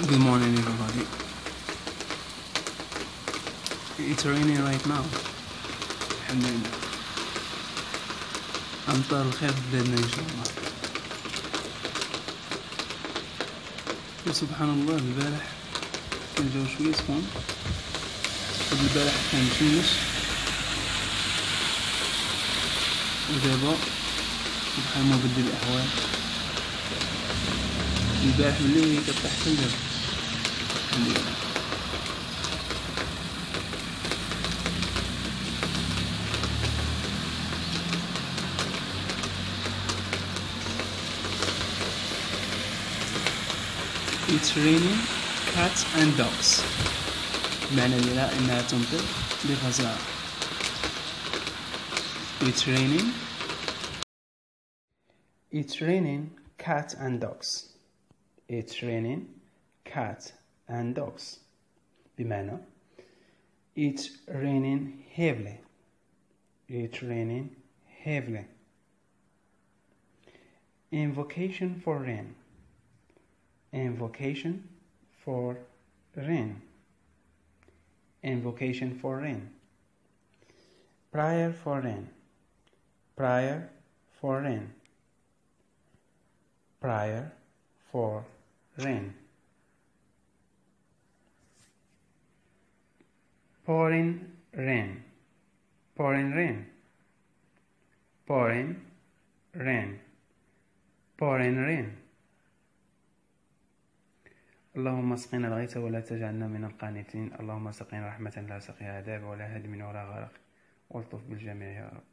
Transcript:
Good morning, everybody. It's raining right now. الحمد لله. أمطار الخير في بلادنا إن شاء الله. وسبحان الله البارح كان الجو شوية سخون. قبل البارح كان مشمس. ودابا بحال ما بدل الأحوال. البارح بالليل كطيح حتى الجبل. الحمد لله. It's raining cats and dogs. معنى لها إنها تمطر بغزارة. It's raining cats and dogs. It's raining cats and dogs. بمعنى It's raining heavily. It's raining heavily. Invocation for rain. Invocation for rain. Invocation for rain. Prayer for rain. Prayer for rain. Prayer for rain. Pouring rain. Pouring rain. Pouring rain. Pouring rain. اللهم اسقنا الغيث ولا تجعلنا من القانتين. اللهم سقنا رحمة لا سقيها عذاب ولا هدم ولا غرق والطف بالجميع يا رب.